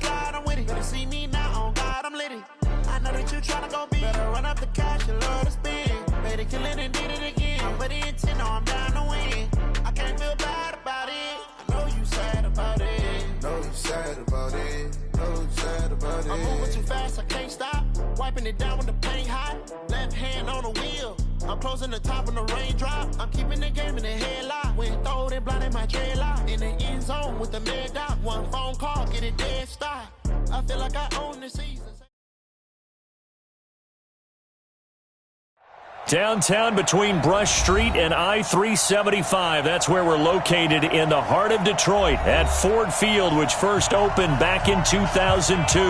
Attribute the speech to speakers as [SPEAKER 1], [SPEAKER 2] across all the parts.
[SPEAKER 1] tried, I'm with it. Better see me now, on God, I'm litty. I know that you tryna go big. Better run up the cash, you love to spend. Better kill it and did it again. But the intent, no, I'm down to win. I can't feel bad about it. I know you sad about it.
[SPEAKER 2] Know you sad about it. Know you sad about it.
[SPEAKER 1] I'm moving too fast, I can't stop. Wiping it down when the paint hot. Left hand on the wheel. I'm closing the top when the raindrop. I'm keeping the game in the headlock. When throwed and blinded my dreadlock. In the end zone with the mad dot. One phone call, get it dead stop. I feel like I own the season.
[SPEAKER 3] Downtown between Brush Street and I-375. That's where we're located in the heart of Detroit at Ford Field, which first opened back in 2002.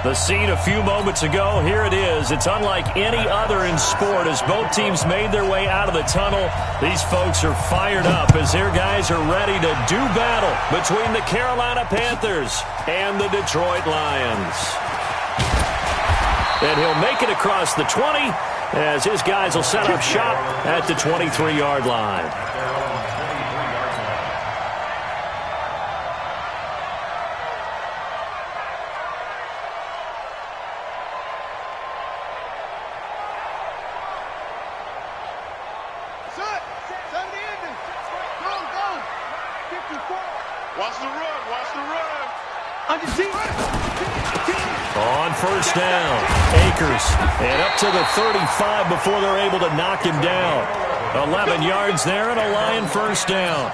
[SPEAKER 3] The scene a few moments ago, here it is. It's unlike any other in sport as both teams made their way out of the tunnel. These folks are fired up as their guys are ready to do battle between the Carolina Panthers and the Detroit Lions. And he'll make it across the 20 as his guys will set up shop at the 23-yard line. On first down, Akers, and up to the 35 before they're able to knock him down. 11 yards there and a Lion first down.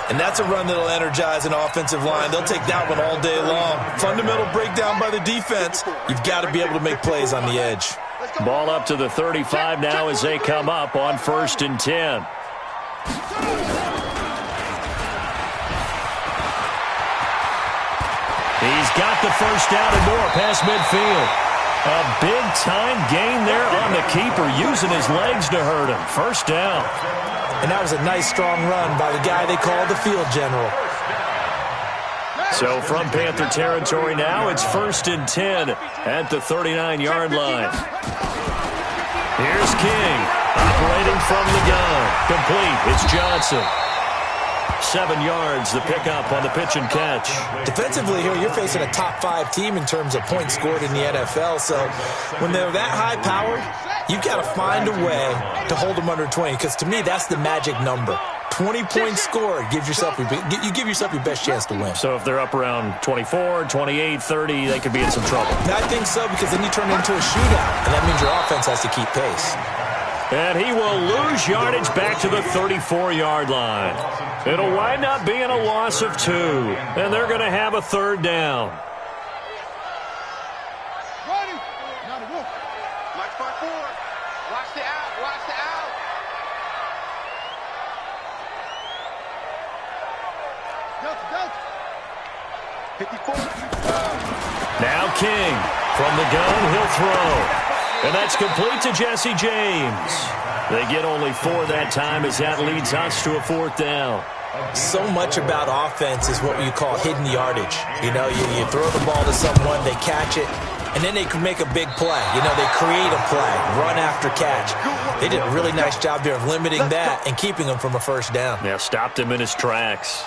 [SPEAKER 4] And that's a run that'll energize an offensive line. They'll take that one all day long. Fundamental breakdown by the defense. You've got to be able to make plays on the edge.
[SPEAKER 3] Ball up to the 35 now as they come up on 1st and 10. He's got the first down and more past midfield. A big-time gain there on the keeper, using his legs to hurt him. First down.
[SPEAKER 4] And that was a nice, strong run by the guy they call the field general.
[SPEAKER 3] So from Panther territory now, it's 1st and 10 at the 39-yard line. Here's King, operating from the gun. Complete, it's Johnson. 7 yards, the pickup on the pitch and catch.
[SPEAKER 4] Defensively here, you're facing a top-5 team in terms of points scored in the NFL. So when they're that high-powered, you've got to find a way to hold them under 20. Because to me, that's the magic number. 20 points scored, you give yourself your best chance to win.
[SPEAKER 3] So if they're up around 24, 28, 30, they could be in some trouble.
[SPEAKER 4] I think so, because then you turn it into a shootout, and that means your offense has to keep pace.
[SPEAKER 3] And he will lose yardage back to the 34-yard line. It'll wind up being a loss of 2, and they're going to have a 3rd down.
[SPEAKER 5] Watch the out. Watch the out.
[SPEAKER 3] Now King. From the gun, he'll throw. And that's complete to Jesse James. They get only 4 that time as that leads us to a 4th down.
[SPEAKER 4] So much about offense is what you call hidden yardage. You know, you throw the ball to someone, they catch it, and then they can make a big play. You know, they create a play, run after catch. They did a really nice job there of limiting that and keeping him from a first down.
[SPEAKER 3] Yeah, stopped him in his tracks.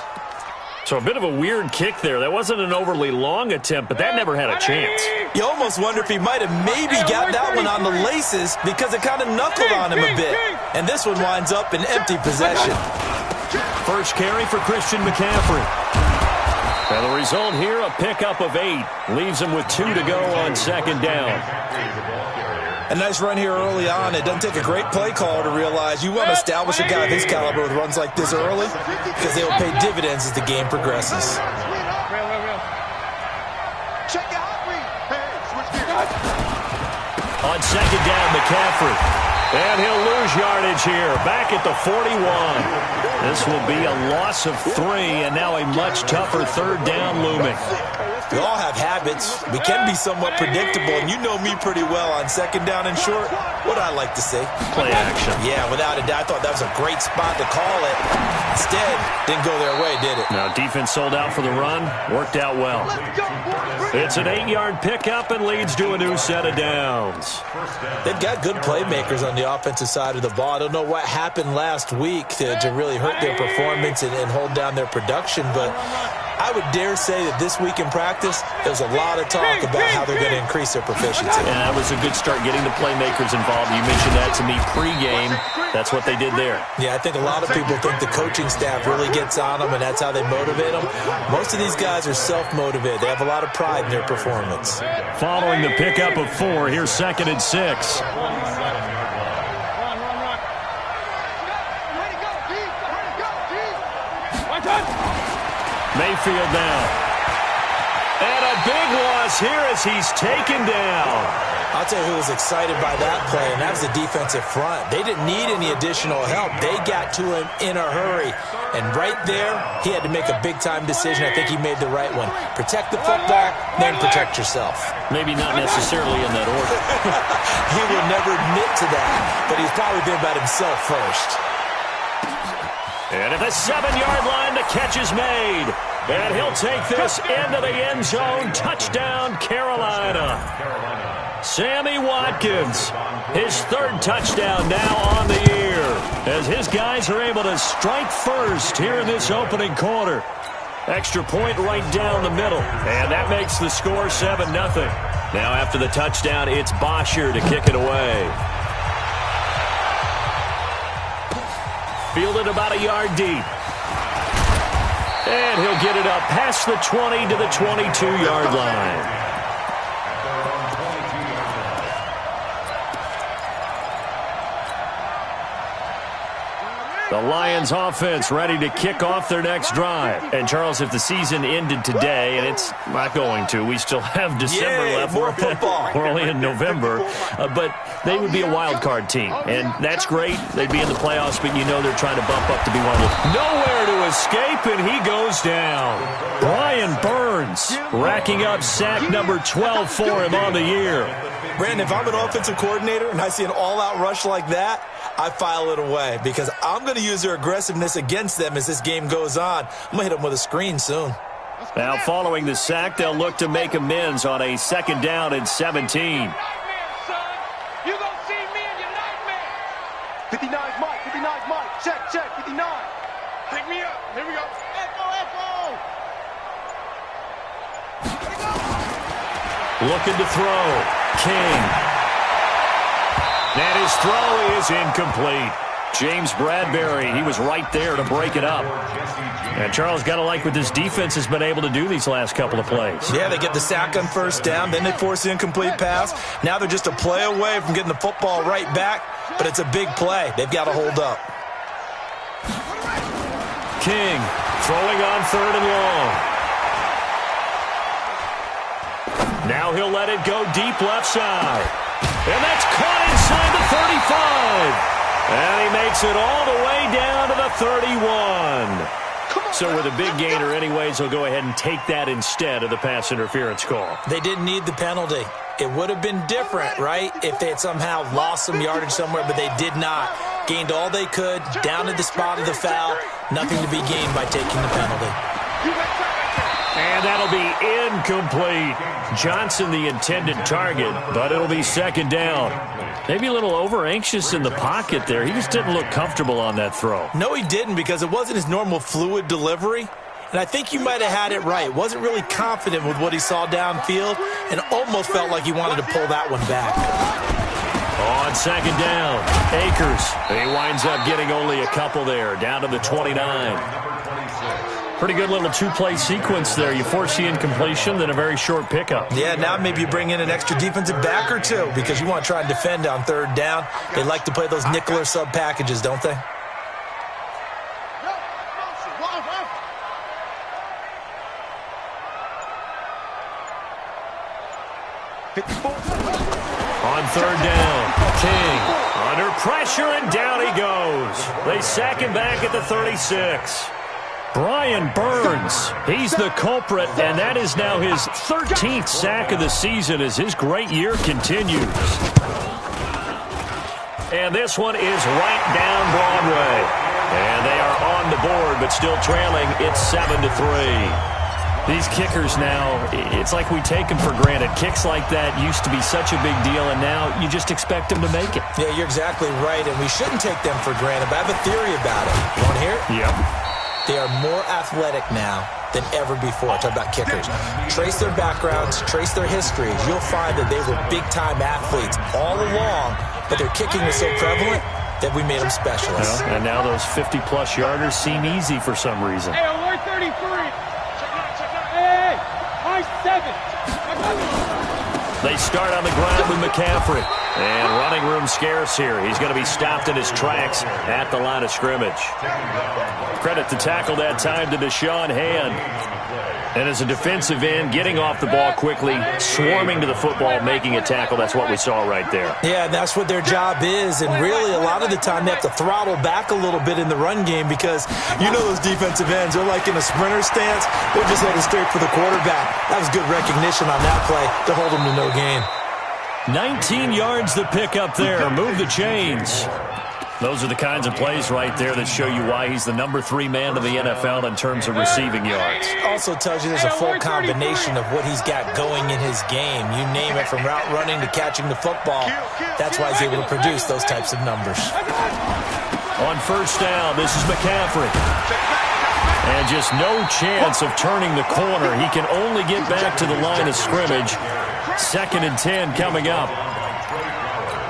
[SPEAKER 3] So a bit of a weird kick there. That wasn't an overly long attempt, but that never had a chance.
[SPEAKER 4] You almost wonder if he might have maybe got that one on the laces because it kind of knuckled on him a bit. And this one winds up in empty possession.
[SPEAKER 3] First carry for Christian McCaffrey. And the result here, a pickup of 8. Leaves him with 2 to go on 2nd down.
[SPEAKER 4] A nice run here early on. It doesn't take a great play caller to realize you want to establish a guy of his caliber with runs like this early because they will pay dividends as the game progresses.
[SPEAKER 3] On 2nd down, McCaffrey. And he'll lose yardage here, back at the 41. This will be a loss of 3, and now a much tougher 3rd down looming.
[SPEAKER 4] We all have habits. We can be somewhat predictable, and you know me pretty well on 2nd down and short. What I like to see.
[SPEAKER 3] Play action.
[SPEAKER 4] Yeah, without a doubt. I thought that was a great spot to call it. Instead, didn't go their way, did it?
[SPEAKER 3] Now, defense sold out for the run. Worked out well. It's an 8-yard pickup and leads to a new set of downs.
[SPEAKER 4] They've got good playmakers on the offensive side of the ball. I don't know what happened last week to really hurt their performance and hold down their production, but I would dare say that this week in practice, there's a lot of talk about how they're going to increase their proficiency.
[SPEAKER 3] And that was a good start getting the playmakers involved. You mentioned that to me pregame. That's what they did there.
[SPEAKER 4] Yeah, I think a lot of people think the coaching staff really gets on them, and that's how they motivate them. Most of these guys are self-motivated. They have a lot of pride in their performance. Following
[SPEAKER 3] the pickup of 4, here's 2nd and 6. Mayfield now. And a big loss here as he's taken down.
[SPEAKER 4] I'll tell you who was excited by that play, and that was the defensive front. They didn't need any additional help. They got to him in a hurry. And right there, he had to make a big-time decision. I think he made the right one. Protect the football, then protect yourself.
[SPEAKER 3] Maybe not necessarily in that order.
[SPEAKER 4] He will never admit to that, but he's probably been about himself first.
[SPEAKER 3] And at the 7-yard line, the catch is made. And he'll take this into the end zone. Touchdown, Carolina. Sammy Watkins, his 3rd touchdown now on the year, as his guys are able to strike first here in this opening quarter. Extra point right down the middle, and that makes the score 7-0. Now after the touchdown, it's Bosher to kick it away. Fielded about a yard deep. And he'll get it up past the 20 to the 22-yard line. The Lions offense ready to kick off their next drive. And, Charles, if the season ended today, and it's not going to, we still have December left.
[SPEAKER 4] More football.
[SPEAKER 3] We're only in November. But they would be a wild card team. And that's great. They'd be in the playoffs, but you know they're trying to bump up to be one of those. Nowhere to escape, and he goes down. Brian Burns racking up sack number 12 for him on the year.
[SPEAKER 4] Brandon, if I'm an offensive coordinator and I see an all-out rush like that, I file it away because I'm going to use their aggressiveness against them as this game goes on. I'm going to hit them with a screen soon.
[SPEAKER 3] Now, following the sack, they'll look to make amends on a 2nd down and 17.
[SPEAKER 5] You're going to see me in your nightmare. 59's Mike, 59's Mike. Check, 59. Pick me up. Here we go. Echo.
[SPEAKER 3] Looking to throw. King. And his throw is incomplete. James Bradbury, he was right there to break it up. And Charles, got to like what this defense has been able to do these last couple of plays.
[SPEAKER 4] Yeah, they get the sack on 1st down, then they force the incomplete pass. Now they're just a play away from getting the football right back, but it's a big play. They've got to hold up.
[SPEAKER 3] King throwing on 3rd and long. Now he'll let it go deep left side. And that's caught inside the 35. And he makes it all the way down to the 31. So with a big gainer anyways, he'll go ahead and take that instead of the pass interference call.
[SPEAKER 4] They didn't need the penalty. It would have been different, right, if they had somehow lost some yardage somewhere, but they did not. Gained all they could, down to the spot of the foul. Nothing to be gained by taking the penalty.
[SPEAKER 3] And that'll be incomplete. Johnson the intended target, but it'll be 2nd down. Maybe a little over-anxious in the pocket there. He just didn't look comfortable on that throw.
[SPEAKER 4] No, he didn't, because it wasn't his normal fluid delivery. And I think you might have had it right. Wasn't really confident with what he saw downfield and almost felt like he wanted to pull that one back.
[SPEAKER 3] On 2nd down, Akers. He winds up getting only a couple there, down to the 29. Pretty good little 2-play sequence there. You force the incompletion, then a very short pickup.
[SPEAKER 4] Yeah, now maybe you bring in an extra defensive back or two because you want to try and defend on 3rd down. They like to play those nickel or sub packages, don't they?
[SPEAKER 3] On 3rd down, King under pressure, and down he goes. They sack him back at the 36. Brian Burns, he's the culprit, and that is now his 13th sack of the season as his great year continues. And this one is right down Broadway. And they are on the board, but still trailing. It's 7-3. These kickers now, it's like we take them for granted. Kicks like that used to be such a big deal, and now you just expect them to make it.
[SPEAKER 4] Yeah, you're exactly right, and we shouldn't take them for granted, but I have a theory about it. You want to hear it?
[SPEAKER 3] Yep.
[SPEAKER 4] They are more athletic now than ever before. Talk about kickers. Trace their backgrounds, trace their histories. You'll find that they were big-time athletes all along, but their kicking was so prevalent that we made them specialists.
[SPEAKER 3] Well, and now those 50-plus yarders seem easy for some reason.
[SPEAKER 5] Hey, alert 33. Hey, high 7.
[SPEAKER 3] They start on the ground with McCaffrey. And running room scarce here. He's going to be stopped in his tracks at the line of scrimmage. Credit the tackle that time to Deshaun Hand. And as a defensive end, getting off the ball quickly, swarming to the football, making a tackle. That's what we saw right there.
[SPEAKER 4] Yeah, and that's what their job is. And really, a lot of the time, they have to throttle back a little bit in the run game because you know those defensive ends, they're like in a sprinter stance. They're just headed straight for the quarterback. That was good recognition on that play to hold them to no gain.
[SPEAKER 3] 19 yards to pick up there. Move the chains. Those are the kinds of plays right there that show you why he's the number 3 man in the NFL in terms of receiving yards.
[SPEAKER 4] Also tells you there's a full combination of what he's got going in his game. You name it, from route running to catching the football. That's why he's able to produce those types of numbers.
[SPEAKER 3] On first down, this is McCaffrey. And just no chance of turning the corner. He can only get back to the line of scrimmage. 2nd and 10 coming up.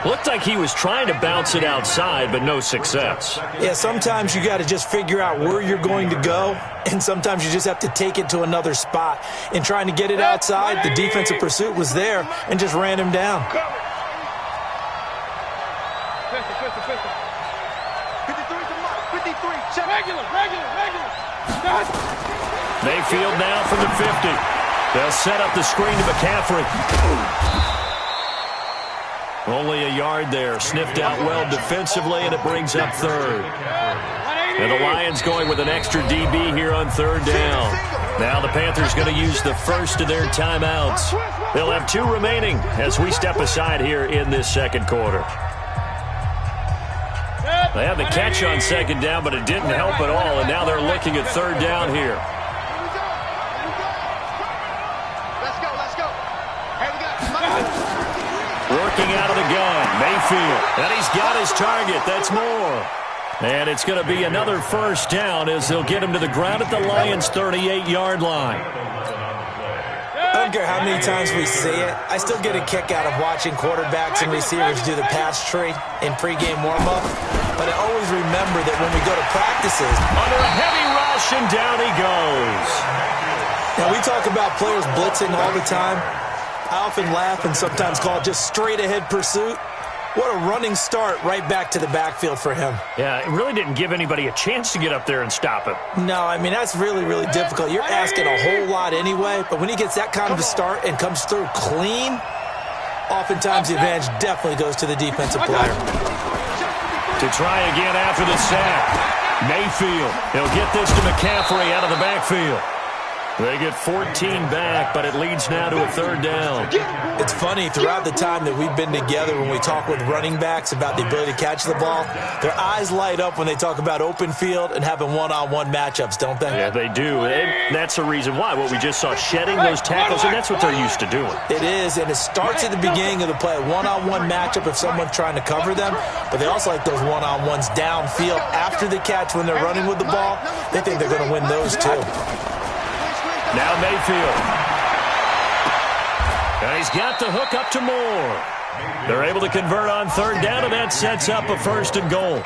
[SPEAKER 3] Looked like he was trying to bounce it outside, but no success.
[SPEAKER 4] Yeah, sometimes you got to just figure out where you're going to go, and sometimes you just have to take it to another spot. In trying to get it outside, the defensive pursuit was there and just ran him down.
[SPEAKER 5] 53, check. Regular.
[SPEAKER 3] Mayfield now from the 50. They'll set up the screen to McCaffrey. Only a yard there. Sniffed out well defensively, and it brings up 3rd. And the Lions going with an extra DB here on 3rd down. Now the Panthers going to use the first of their timeouts. They'll have 2 remaining as we step aside here in this 2nd quarter. They had the catch on 2nd down, but it didn't help at all, and now they're looking at 3rd down here. Working out of the gun, Mayfield. And he's got his target. That's more. And it's going to be another first down as they'll get him to the ground at the Lions' 38-yard line.
[SPEAKER 4] I don't care how many times we see it. I still get a kick out of watching quarterbacks and receivers do the pass tree in pregame warm-up. But I always remember that when we go to practices,
[SPEAKER 3] under a heavy rush, and down he goes.
[SPEAKER 4] Now, we talk about players blitzing all the time. I often laugh and sometimes call it just straight-ahead pursuit. What a running start right back to the backfield for him.
[SPEAKER 3] Yeah, it really didn't give anybody a chance to get up there and stop him.
[SPEAKER 4] No, I mean, that's really, really difficult. You're asking a whole lot anyway, but when he gets that kind of a start and comes through clean, oftentimes the advantage definitely goes to the defensive player.
[SPEAKER 3] To try again after the sack. Mayfield. He'll get this to McCaffrey out of the backfield. They get 14 back, but it leads now to a 3rd down.
[SPEAKER 4] It's funny, throughout the time that we've been together, when we talk with running backs about the ability to catch the ball, their eyes light up when they talk about open field and having one-on-one matchups, don't they?
[SPEAKER 3] Yeah, they do. And that's the reason why. What we just saw, shedding those tackles, and that's what they're used to doing.
[SPEAKER 4] It is, and it starts at the beginning of the play. One-on-one matchup if someone's trying to cover them, but they also like those one-on-ones downfield after the catch when they're running with the ball. They think they're going to win those too.
[SPEAKER 3] Now Mayfield. And he's got the hook up to Moore. They're able to convert on 3rd down, and that sets up a 1st and goal.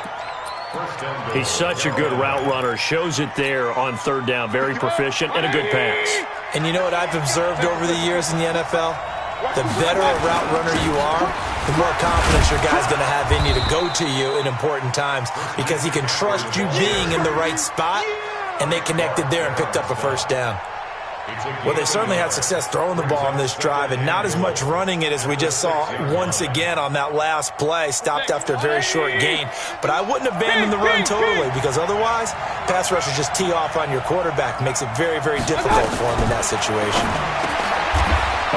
[SPEAKER 3] He's such a good route runner. Shows it there on 3rd down. Very proficient and a good pass.
[SPEAKER 4] And you know what I've observed over the years in the NFL? The better a route runner you are, the more confidence your guy's going to have in you to go to you in important times because he can trust you being in the right spot, and they connected there and picked up a 1st down. Well, they certainly had success throwing the ball on this drive, and not as much running it as we just saw once again on that last play, stopped after a very short gain. But I wouldn't abandon the run totally, because otherwise, pass rushers just tee off on your quarterback. Makes it very, very difficult for him in that situation.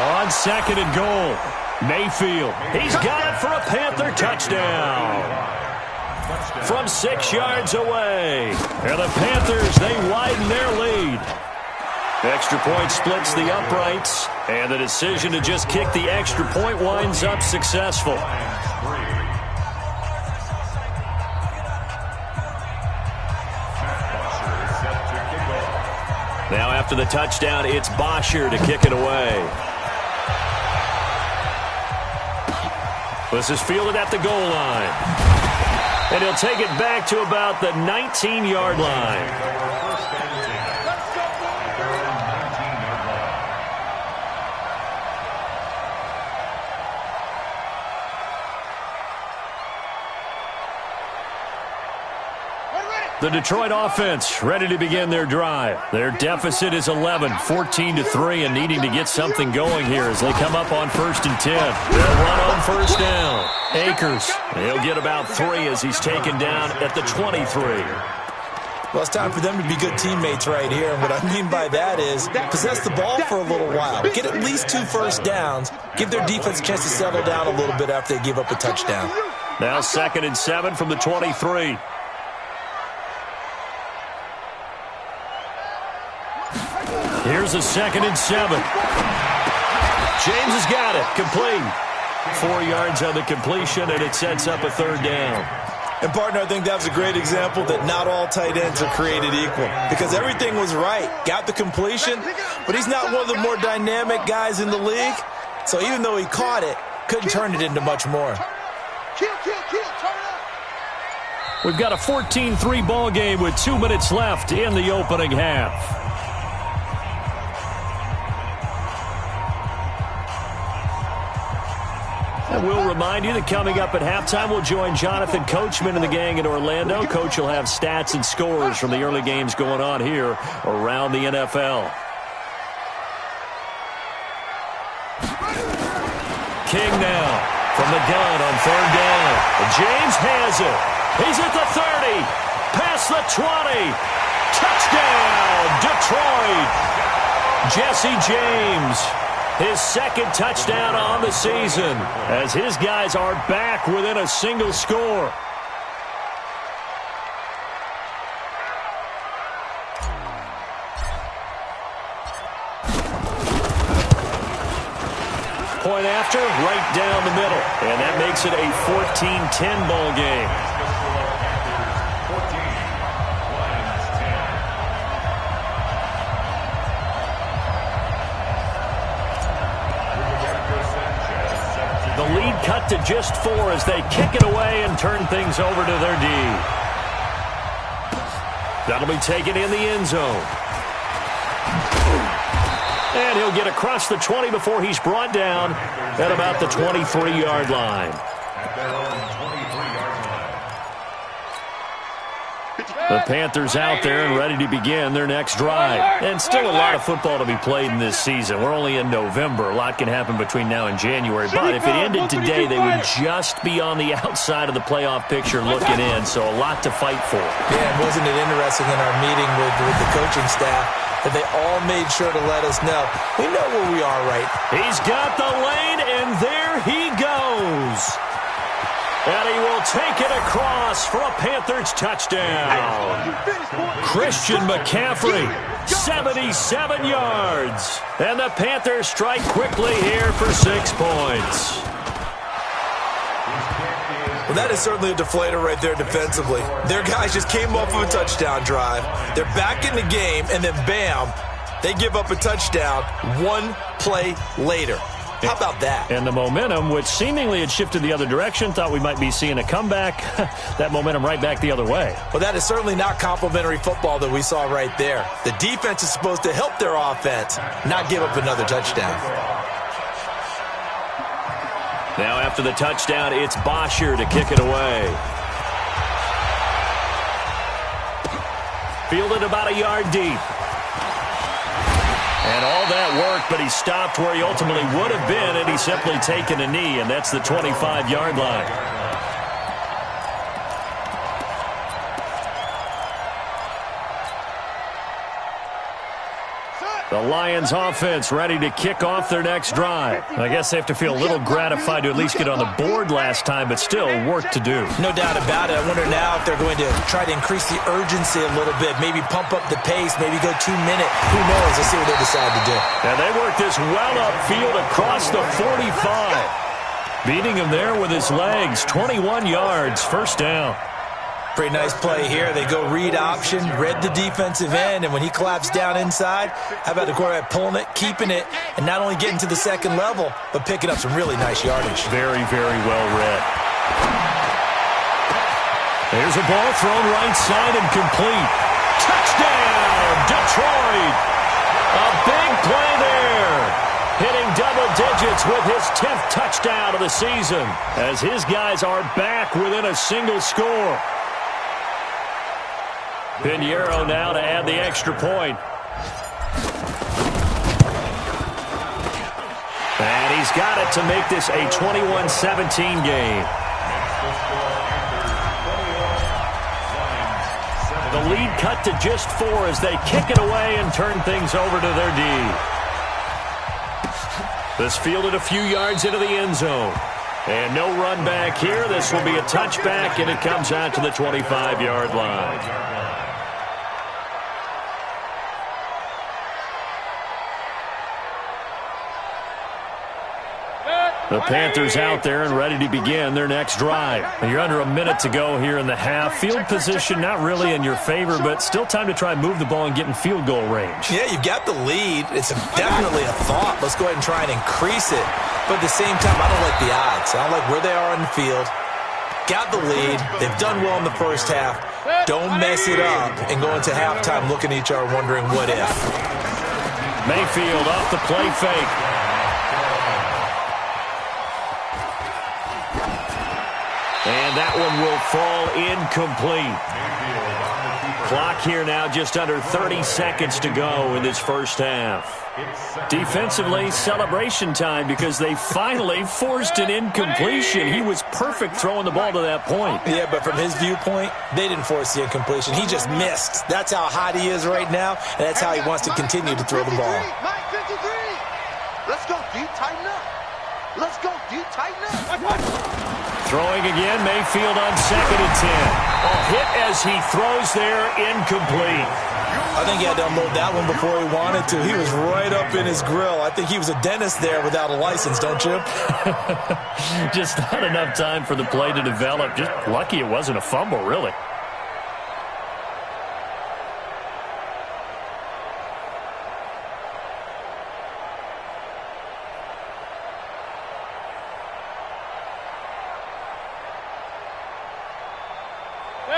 [SPEAKER 3] On 2nd and goal, Mayfield. He's got it for a Panther touchdown. From 6 yards away. And the Panthers, they widen their lead. Extra point splits the uprights, and the decision to just kick the extra point winds up successful. Now After the touchdown, it's Bosher to kick it away. This is fielded at the goal line. And he'll take it back to about the 19-yard line. The Detroit offense ready to begin their drive. Their deficit is 11, 14-3, and needing to get something going here as they come up on 1st and 10. They'll run on 1st down. Akers, he'll get about 3 as he's taken down at the 23.
[SPEAKER 4] Well, it's time for them to be good teammates right here. And what I mean by that is possess the ball for a little while. Get at least 2 first downs. Give their defense a chance to settle down a little bit after they give up a touchdown.
[SPEAKER 3] Now 2nd and 7 from the 23. Here's a 2nd and 7. James has got it. Complete. 4 yards on the completion, and it sets up a 3rd down.
[SPEAKER 4] And, partner, I think that was a great example that not all tight ends are created equal. Because everything was right. Got the completion, but he's not one of the more dynamic guys in the league. So even though he caught it, couldn't turn it into much more.
[SPEAKER 3] We've got a 14-3 ball game with 2 minutes left in the opening half. And we'll remind you that coming up at halftime, we'll join Jonathan Coachman and the gang in Orlando. Coach will have stats and scores from the early games going on here around the NFL. King now from the gun on 3rd down. James has it. He's at the 30. Past the 20. Touchdown, Detroit. Jesse James. His 2nd touchdown on the season as his guys are back within a single score. Point after, right down the middle. And that makes it a 14-10 ball game. The lead cut to just 4 as they kick it away and turn things over to their D. That'll be taken in the end zone. And he'll get across the 20 before he's brought down at about the 23-yard line. The Panthers out there and ready to begin their next drive. And still a lot of football to be played in this season. We're only in November. A lot can happen between now and January. But if it ended today, they would just be on the outside of the playoff picture looking in. So a lot to fight for.
[SPEAKER 4] Yeah, and wasn't it interesting in our meeting with the coaching staff that they all made sure to let us know. We know where we are, right?
[SPEAKER 3] He's got the lane, and there he goes. And he will take it across for a Panthers touchdown. Christian McCaffrey, 77 yards. And the Panthers strike quickly here for 6 points.
[SPEAKER 4] Well, that is certainly a deflator right there defensively. Their guys just came off of a touchdown drive. They're back in the game, and then bam, they give up a touchdown 1 play later. How about that?
[SPEAKER 3] And the momentum, which seemingly had shifted the other direction, thought we might be seeing a comeback. That momentum right back the other way.
[SPEAKER 4] Well, that is certainly not complimentary football that we saw right there. The defense is supposed to help their offense, not give up another touchdown.
[SPEAKER 3] Now after the touchdown, it's Bosher to kick it away. Fielded about a yard deep. And all that work, but he stopped where he ultimately would have been, and he's simply taken a knee, and that's the 25-yard line. The Lions offense ready to kick off their next drive. I guess they have to feel a little gratified to at least get on the board last time, but still work to do.
[SPEAKER 4] No doubt about it. I wonder now if they're going to try to increase the urgency a little bit, maybe pump up the pace, maybe go 2-minute. Who knows? Let's see what they decide to do.
[SPEAKER 3] And they work this well upfield across the 45. Beating him there with his legs, 21 yards, 1st down.
[SPEAKER 4] Pretty nice play here. They go read option, read the defensive end, and when he collapsed down inside, how about the quarterback pulling it, keeping it, and not only getting to the second level, but picking up some really nice yardage.
[SPEAKER 3] Very, very well read. There's a ball thrown right side and complete. Touchdown, Detroit! A big play there. Hitting double digits with his 10th touchdown of the season as his guys are back within a single score. Pinheiro now to add the extra point. And he's got it to make this a 21-17 game. The lead cut to just 4 as they kick it away and turn things over to their D. This fielded a few yards into the end zone. And no run back here. This will be a touchback, and it comes out to the 25-yard line. The Panthers out there and ready to begin their next drive. You're under a minute to go here in the half. Field position not really in your favor, but still time to try and move the ball and get in field goal range.
[SPEAKER 4] Yeah, you've got the lead. It's definitely a thought. Let's go ahead and try and increase it. But at the same time, I don't like the odds. I don't like where they are on the field. Got the lead. They've done well in the first half. Don't mess it up and go into halftime looking at each other wondering what if.
[SPEAKER 3] Mayfield off the play fake. And that one will fall incomplete. Clock here now just under 30 seconds to go in this first half. Defensively, celebration time because they finally forced an incompletion. He was perfect throwing the ball to that point.
[SPEAKER 4] Yeah, but from his viewpoint, they didn't force the incompletion. He just missed. That's how hot he is right now, and that's how he wants to continue to throw the ball.
[SPEAKER 5] Let's go, D. Tighten up. Let's go, D. Tighten up.
[SPEAKER 3] Throwing again, Mayfield on 2nd and 10. A hit as he throws there, incomplete.
[SPEAKER 4] I think he had to unload that one before he wanted to. He was right up in his grill. I think he was a dentist there without a license, don't you?
[SPEAKER 3] Just not enough time for the play to develop. Just lucky it wasn't a fumble, really.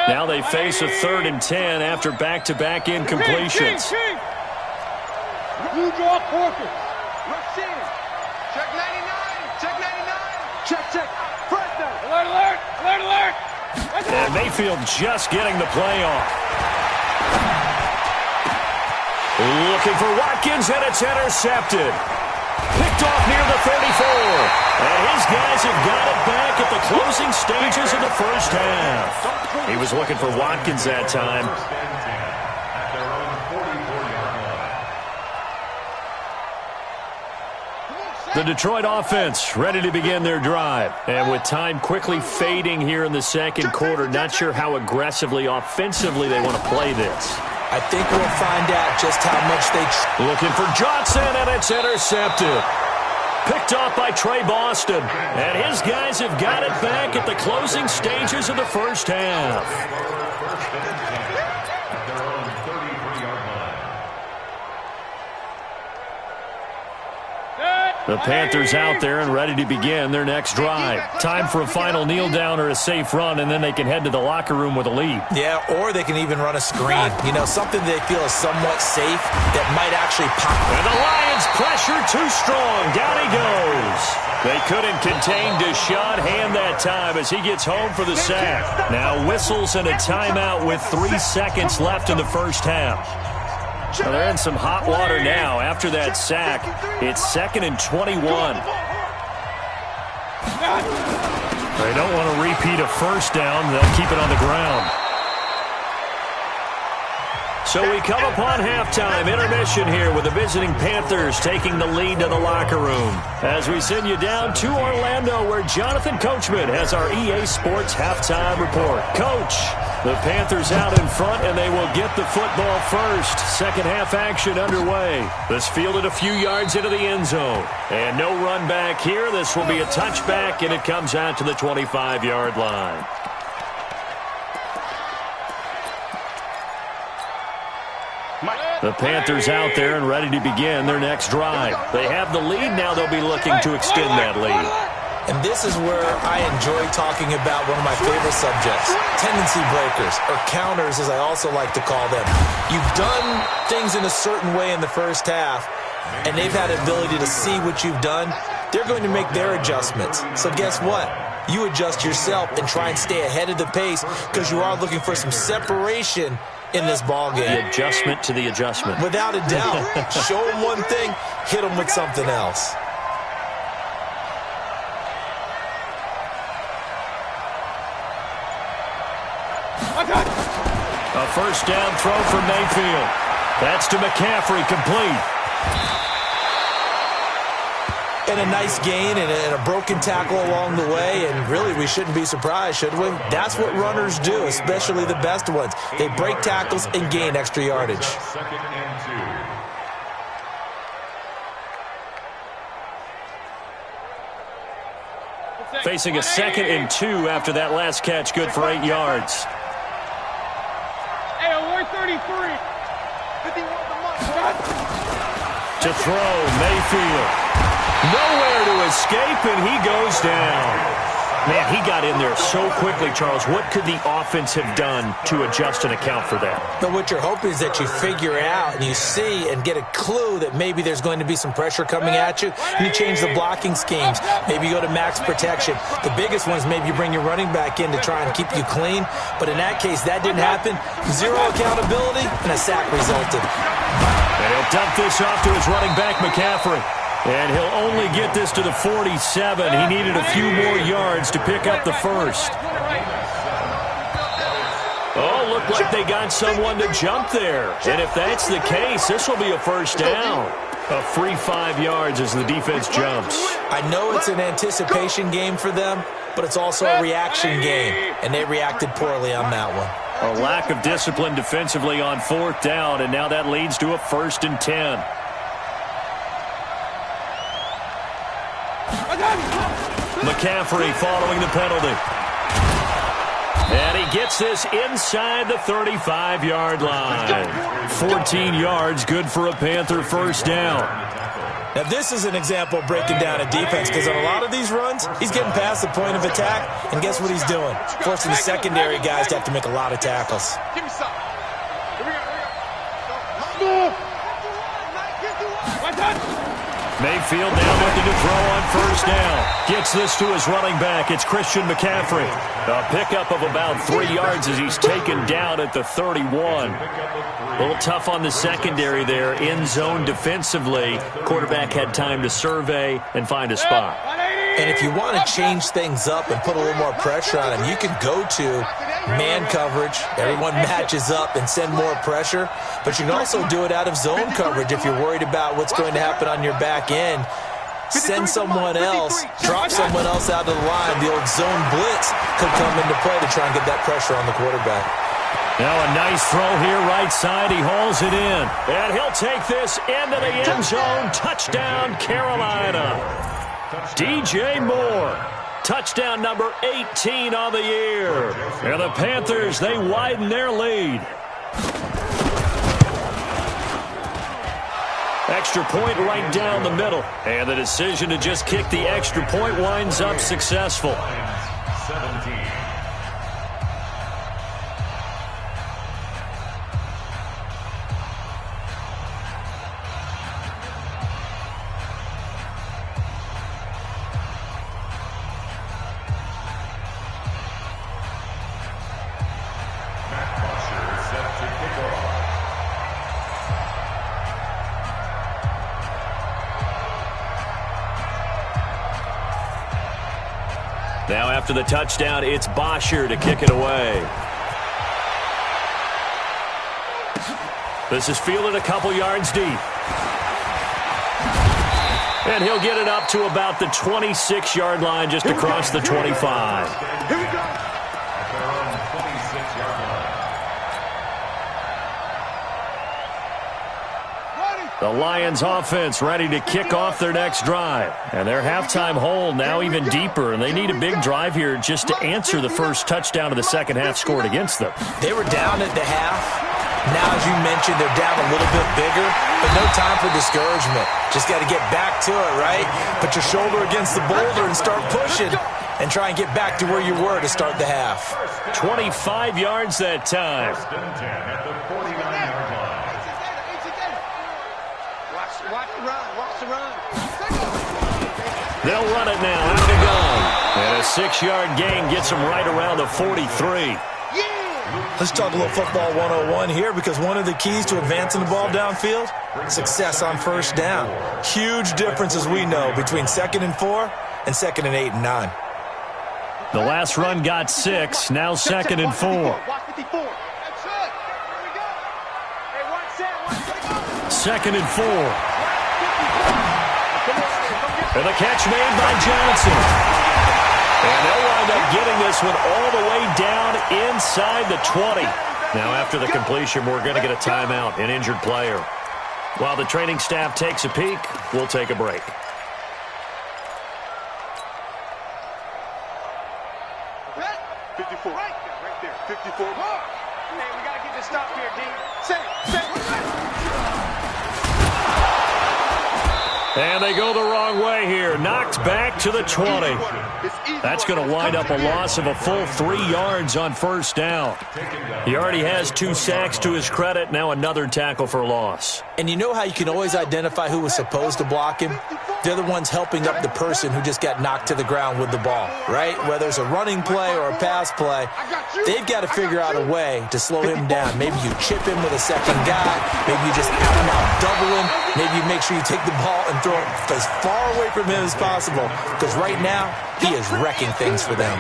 [SPEAKER 3] Now they face a 3rd and 10 after back-to-back incompletions.
[SPEAKER 5] Blue draw quarters. Rush in. Check 99. Check 99. Check. First down. Alert, alert. Alert, alert.
[SPEAKER 3] And Mayfield just getting the play off. Looking for Watkins, and it's intercepted. Picked off near the 34. And his guys have got it back at the closing stages of the first half. He was looking for Watkins that time. The Detroit offense ready to begin their drive. And with time quickly fading here in the second quarter, not sure how aggressively, offensively they want to play this.
[SPEAKER 4] I think we'll find out just how much they...
[SPEAKER 3] Looking for Johnson, and it's intercepted. Picked off by Trey Boston. And his guys have got it back at the closing stages of the first half. The Panthers out there and ready to begin their next drive. Time for a final kneel down or a safe run, and then they can head to the locker room with a lead.
[SPEAKER 4] Yeah, or they can even run a screen. You know, something they feel is somewhat safe that might actually pop.
[SPEAKER 3] And the Lions pressure too strong. Down he goes. They couldn't contain Deshaun Hand that time as he gets home for the sack. Now whistles and a timeout with 3 seconds left in the first half. Well, they're in some hot water now. After that sack, it's 2nd and 21. They don't want to repeat a first down. They'll keep it on the ground. So we come upon halftime intermission here with the visiting Panthers taking the lead to the locker room. As we send you down to Orlando where Jonathan Coachman has our EA Sports halftime report. Coach, the Panthers out in front and they will get the football first. Second half action underway. This fielded a few yards into the end zone. And no run back here. This will be a touchback and it comes out to the 25-yard line. The Panthers out there and ready to begin their next drive. They have the lead now. They'll be looking to extend that lead.
[SPEAKER 4] And this is where I enjoy talking about one of my favorite subjects, tendency breakers, or counters as I also like to call them. You've done things in a certain way in the first half, and they've had the ability to see what you've done. They're going to make their adjustments. So guess what? You adjust yourself and try and stay ahead of the pace because you are looking for some separation in this ball game.
[SPEAKER 3] The adjustment to the adjustment.
[SPEAKER 4] Without a doubt. Show them one thing, hit them with something else.
[SPEAKER 3] A first down throw for Mayfield. That's to McCaffrey, complete.
[SPEAKER 4] And a nice gain and a broken tackle along the way, and really we shouldn't be surprised, should we? That's what runners do, especially the best ones. They break tackles and gain extra yardage.
[SPEAKER 6] Second and 2.
[SPEAKER 3] Facing a 2nd and 2 after that last catch, good for 8 yards.
[SPEAKER 5] Hey, 133. 51
[SPEAKER 3] To throw, Mayfield. Nowhere to escape, and he goes down. Man, he got in there so quickly, Charles. What could the offense have done to adjust and account for that?
[SPEAKER 4] But what you're hoping is that you figure out and you see and get a clue that maybe there's going to be some pressure coming at you, and you change the blocking schemes. Maybe you go to max protection. The biggest one is maybe you bring your running back in to try and keep you clean. But in that case, that didn't happen. Zero accountability, and a sack resulted.
[SPEAKER 3] And he'll dump this off to his running back, McCaffrey. And he'll only get this to the 47. He needed a few more yards to pick up the first. Oh, looked like they got someone to jump there. And if that's the case, this will be a first down. A free 5 yards as the defense jumps.
[SPEAKER 4] I know it's an anticipation game for them, but it's also a reaction game, and they reacted poorly on that one.
[SPEAKER 3] A lack of discipline defensively on 4th down, and now that leads to a 1st and 10. McCaffrey following the penalty. And he gets this inside the 35-yard line. 14 yards, good for a Panther first down.
[SPEAKER 4] Now, this is an example of breaking down a defense because on a lot of these runs, he's getting past the point of attack, and guess what he's doing? Forcing the secondary guys to have to make a lot of tackles.
[SPEAKER 5] Give me some. Here we go.
[SPEAKER 3] Mayfield now looking to throw on first down. Gets this to his running back. It's Christian McCaffrey. A pickup of about 3 yards as he's taken down at the 31. A little tough on the secondary there. In zone defensively. Quarterback had time to survey and find a spot.
[SPEAKER 4] And if you want to change things up and put a little more pressure on him, you can go to man coverage. Everyone matches up and send more pressure. But you can also do it out of zone coverage if you're worried about what's going to happen on your back end. Send someone else, drop someone else out of the line. The old zone blitz could come into play to try and get that pressure on the quarterback.
[SPEAKER 3] Now a nice throw here right side. He hauls it in. And he'll take this into the end zone. Touchdown, Carolina. DJ Moore. Touchdown number 18 on the year. And the Panthers, they widen their lead. Extra point right down the middle. And the decision to just kick the extra point winds up successful.
[SPEAKER 6] 17.
[SPEAKER 3] Now after the touchdown, it's Bosher to kick it away. This is fielded a couple yards deep. And he'll get it up to about the 26-yard line, just across the 25.
[SPEAKER 5] Here we go.
[SPEAKER 6] At their own 26-yard line.
[SPEAKER 3] The Lions offense ready to kick off their next drive. And their halftime hole now even deeper, and they need a big drive here just to answer the first touchdown of the second half scored against them.
[SPEAKER 4] They were down at the half. Now, as you mentioned, they're down a little bit bigger, but no time for discouragement. Just got to get back to it, right? Put your shoulder against the boulder and start pushing and try and get back to where you were to start the half.
[SPEAKER 3] 25 yards that time.
[SPEAKER 6] First and 10 at the 49-yard line.
[SPEAKER 5] Watch the run. Watch the run.
[SPEAKER 3] They'll run it now. Out to go. And a 6-yard gain gets them right around the 43.
[SPEAKER 4] Let's talk a little football 101 here, because one of the keys to advancing the ball downfield, success on first down. Huge difference, as we know, between 2nd and 4 and 2nd and 8 and 9.
[SPEAKER 3] The last run got 6, now 2nd and 4.
[SPEAKER 5] Watch 54. That's it. Here we go. Hey, watch that.
[SPEAKER 3] 2nd and 4. And the catch made by Johnson. And they'll wind up getting this one all the way down inside the 20. Now, after the completion, we're going to get a timeout, an injured player. While the training staff takes a peek, we'll take a break.
[SPEAKER 5] Right there. 54. Hey, we got to get this stop here, D. Say.
[SPEAKER 3] And they go the wrong way here. Knocked back to the 20. That's going to wind up a loss of a full 3 yards on first down. He already has 2 sacks to his credit. Now another tackle for loss.
[SPEAKER 4] And you know how you can always identify who was supposed to block him? They're the ones helping up the person who just got knocked to the ground with the ball, right? Whether it's a running play or a pass play, they've got to figure out a way to slow him down. Maybe you chip him with a second guy. Maybe you just out and out double him. Maybe you make sure you take the ball and throw it as far away from him as possible, because right now he is wrecking things for them.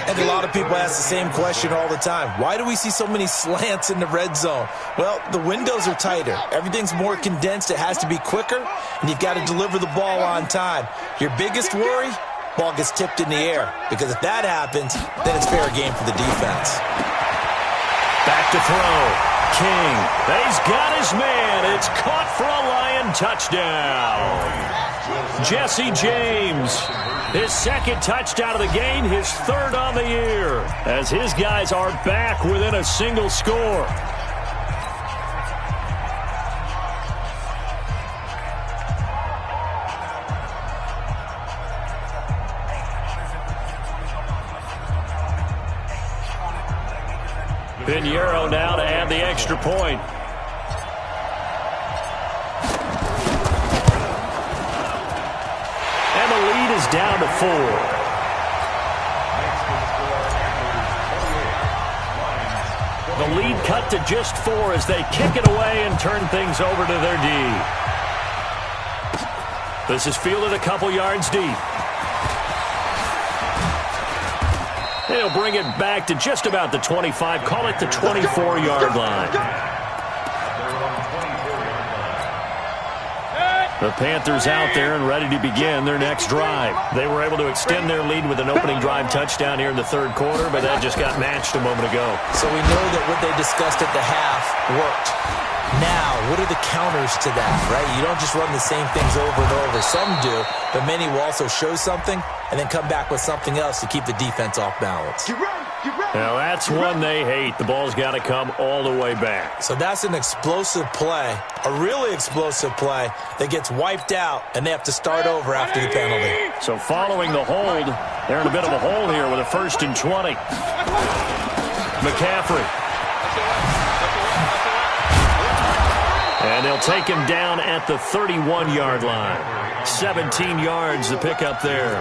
[SPEAKER 4] And a lot of people ask the same question all the time. Why do we see so many slants in the red zone? Well, the windows are tighter. Everything's more condensed. It has to be quicker, and you've got to deliver the ball on time. Your biggest worry? Ball gets tipped in the air, because if that happens, then it's fair game for the defense.
[SPEAKER 3] Back to throw. King. He's got his man. It's caught for a Lion touchdown. Jesse James. His 2nd touchdown of the game, his 3rd on the year, as his guys are back within a single score. Pinheiro now to add the extra point. And the lead is down to 4. The lead cut to just 4 as they kick it away and turn things over to their D. This is fielded a couple yards deep. They'll bring it back to just about the 25, call it the 24-yard line. The Panthers out there and ready to begin their next drive. They were able to extend their lead with an opening drive touchdown here in the 3rd quarter, but that just got matched a moment ago.
[SPEAKER 4] So we know that what they discussed at the half worked. Now, what are the counters to that, right? You don't just run the same things over and over. Some do, but many will also show something and then come back with something else to keep the defense off balance.
[SPEAKER 3] Now, that's one they hate. The ball's got to come all the way back.
[SPEAKER 4] So that's an explosive play, a really explosive play that gets wiped out, and they have to start over after the penalty.
[SPEAKER 3] So following the hold, they're in a bit of a hole here with a 1st and 20. McCaffrey. And they'll take him down at the 31-yard line. 17 yards to pick up there.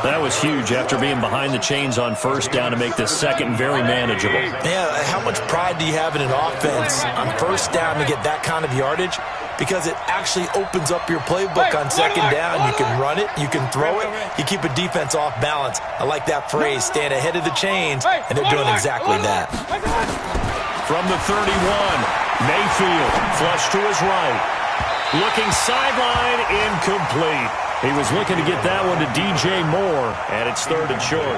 [SPEAKER 3] That was huge after being behind the chains on first down to make this 2nd very manageable.
[SPEAKER 4] Yeah, how much pride do you have in an offense on first down to get that kind of yardage? Because it actually opens up your playbook on 2nd down. You can run it, you can throw it, you keep a defense off balance. I like that phrase, stand ahead of the chains, and they're doing exactly that.
[SPEAKER 3] From the 31, Mayfield, flush to his right. Looking sideline, incomplete. He was looking to get that one to DJ Moore, and it's 3rd and short.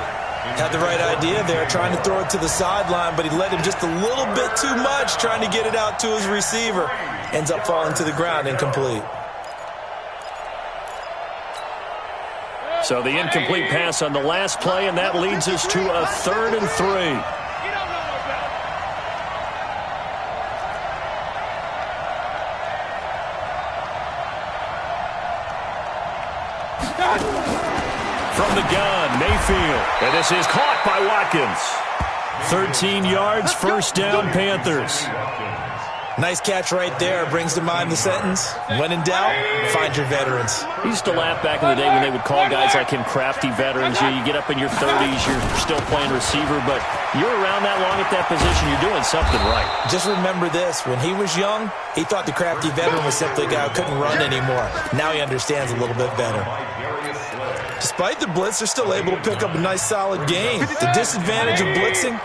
[SPEAKER 4] Had the right idea there, trying to throw it to the sideline, but he let him just a little bit too much, trying to get it out to his receiver. Ends up falling to the ground, incomplete.
[SPEAKER 3] So the incomplete pass on the last play, and that leads us to a 3rd and 3. from the gun, Mayfield. And this is caught by Watkins. 13 yards, first down, Panthers.
[SPEAKER 4] Nice catch right there. Brings to mind the sentence, when in doubt, find your veterans.
[SPEAKER 3] I used to laugh back in the day when they would call guys like him crafty veterans. You get up in your 30s, you're still playing receiver, but you're around that long at that position, you're doing something right.
[SPEAKER 4] Just remember this. When he was young, he thought the crafty veteran was simply a guy who couldn't run anymore. Now he understands a little bit better. Despite the blitz, they're still able to pick up a nice, solid gain. The disadvantage of blitzing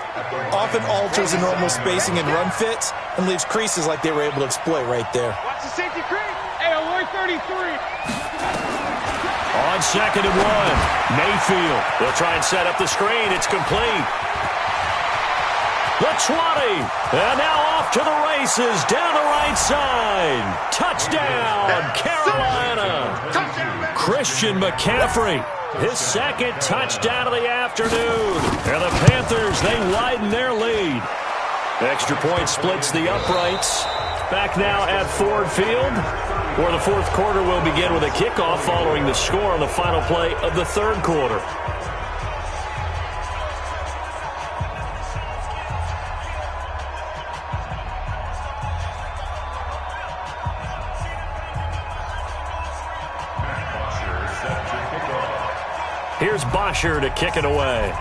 [SPEAKER 4] often alters the normal spacing and run fits and leaves creases like they were able to exploit right there.
[SPEAKER 5] Watch the safety creep. Hey, alert 33.
[SPEAKER 3] On 2nd and 1, Mayfield. They'll try and set up the screen. It's complete. The 20. And now off to the races down the right side. Touchdown, Carolina. Christian McCaffrey. His second touchdown of the afternoon. And the Panthers, they widen their lead. Extra point splits the uprights. Back now at Ford Field, where the fourth quarter will begin with a kickoff following the score on the final play of the third quarter. Here's Bosher to kick it away.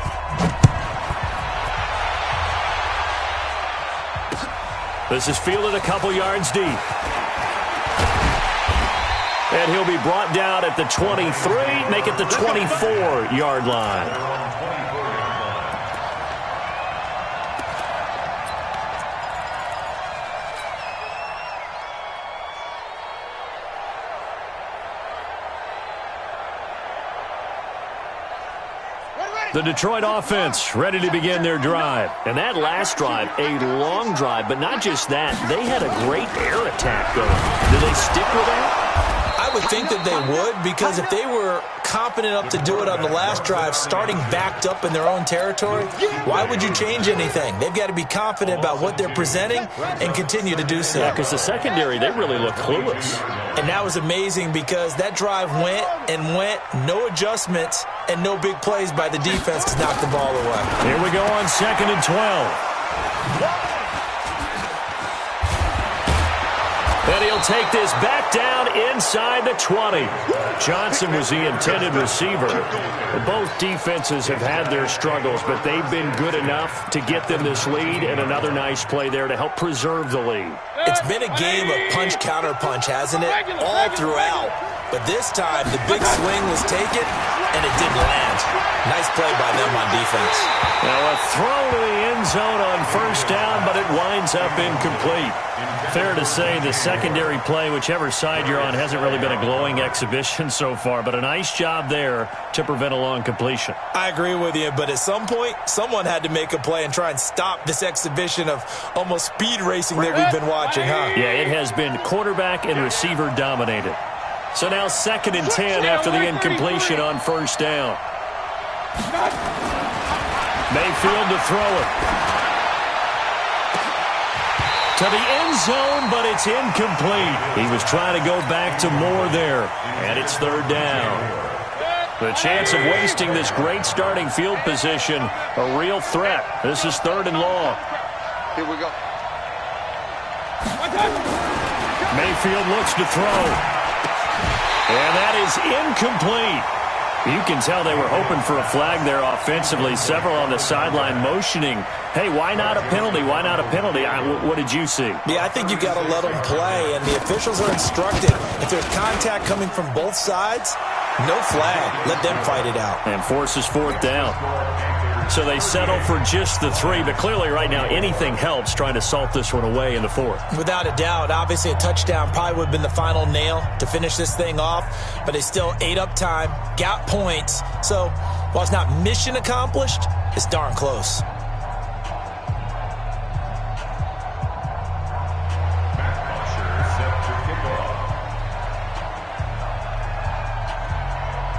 [SPEAKER 3] This is fielded a couple yards deep. And he'll be brought down at the 23, make it the 24-yard line. The Detroit offense ready to begin their drive. And that last drive, a long drive, but not just that. They had a great air attack going. Do they stick with that?
[SPEAKER 4] I would think that they would, because if they were competent enough to do it on the last drive, starting backed up in their own territory, why would you change anything? They've got to be confident about what they're presenting and continue to do so.
[SPEAKER 3] Yeah, because the secondary, they really look clueless.
[SPEAKER 4] And that was amazing because that drive went and went, no adjustments, and no big plays by the defense to knock the ball away.
[SPEAKER 3] Here we go on 2nd and 12. And he'll take this back down inside the 20. Johnson was the intended receiver. Both defenses have had their struggles, but they've been good enough to get them this lead, and another nice play there to help preserve the lead.
[SPEAKER 4] It's been a game of punch-counter-punch, hasn't it? All throughout. But this time, the big swing was taken, and it didn't land. Nice play by them on defense.
[SPEAKER 3] Now a throw to the end zone on first down, but it winds up incomplete. Fair to say the secondary play, whichever side you're on, hasn't really been a glowing exhibition so far, but a nice job there to prevent a long completion.
[SPEAKER 4] I agree with you, but at some point, someone had to make a play and try and stop this exhibition of almost speed racing that we've been watching, huh?
[SPEAKER 3] Yeah, it has been quarterback and receiver dominated. So now 2nd and 10 after the incompletion on first down. Mayfield to throw it. To the end zone, but it's incomplete. He was trying to go back to Moore there, and it's third down. The chance of wasting this great starting field position, a real threat. This is 3rd and long.
[SPEAKER 5] Here we go.
[SPEAKER 3] Mayfield looks to throw. And that is incomplete. You can tell they were hoping for a flag there offensively. Several on the sideline motioning, hey, why not a penalty? Why not a penalty? What did you see?
[SPEAKER 4] Yeah, I think you got to let them play, and the officials are instructed. If there's contact coming from both sides, no flag. Let them fight it out.
[SPEAKER 3] And forces 4th down. So they settle for just the 3, but clearly right now anything helps trying to salt this one away in the 4th.
[SPEAKER 4] Without a doubt, obviously a touchdown probably would have been the final nail to finish this thing off, but they still ate up time, got points. So while it's not mission accomplished, it's darn close.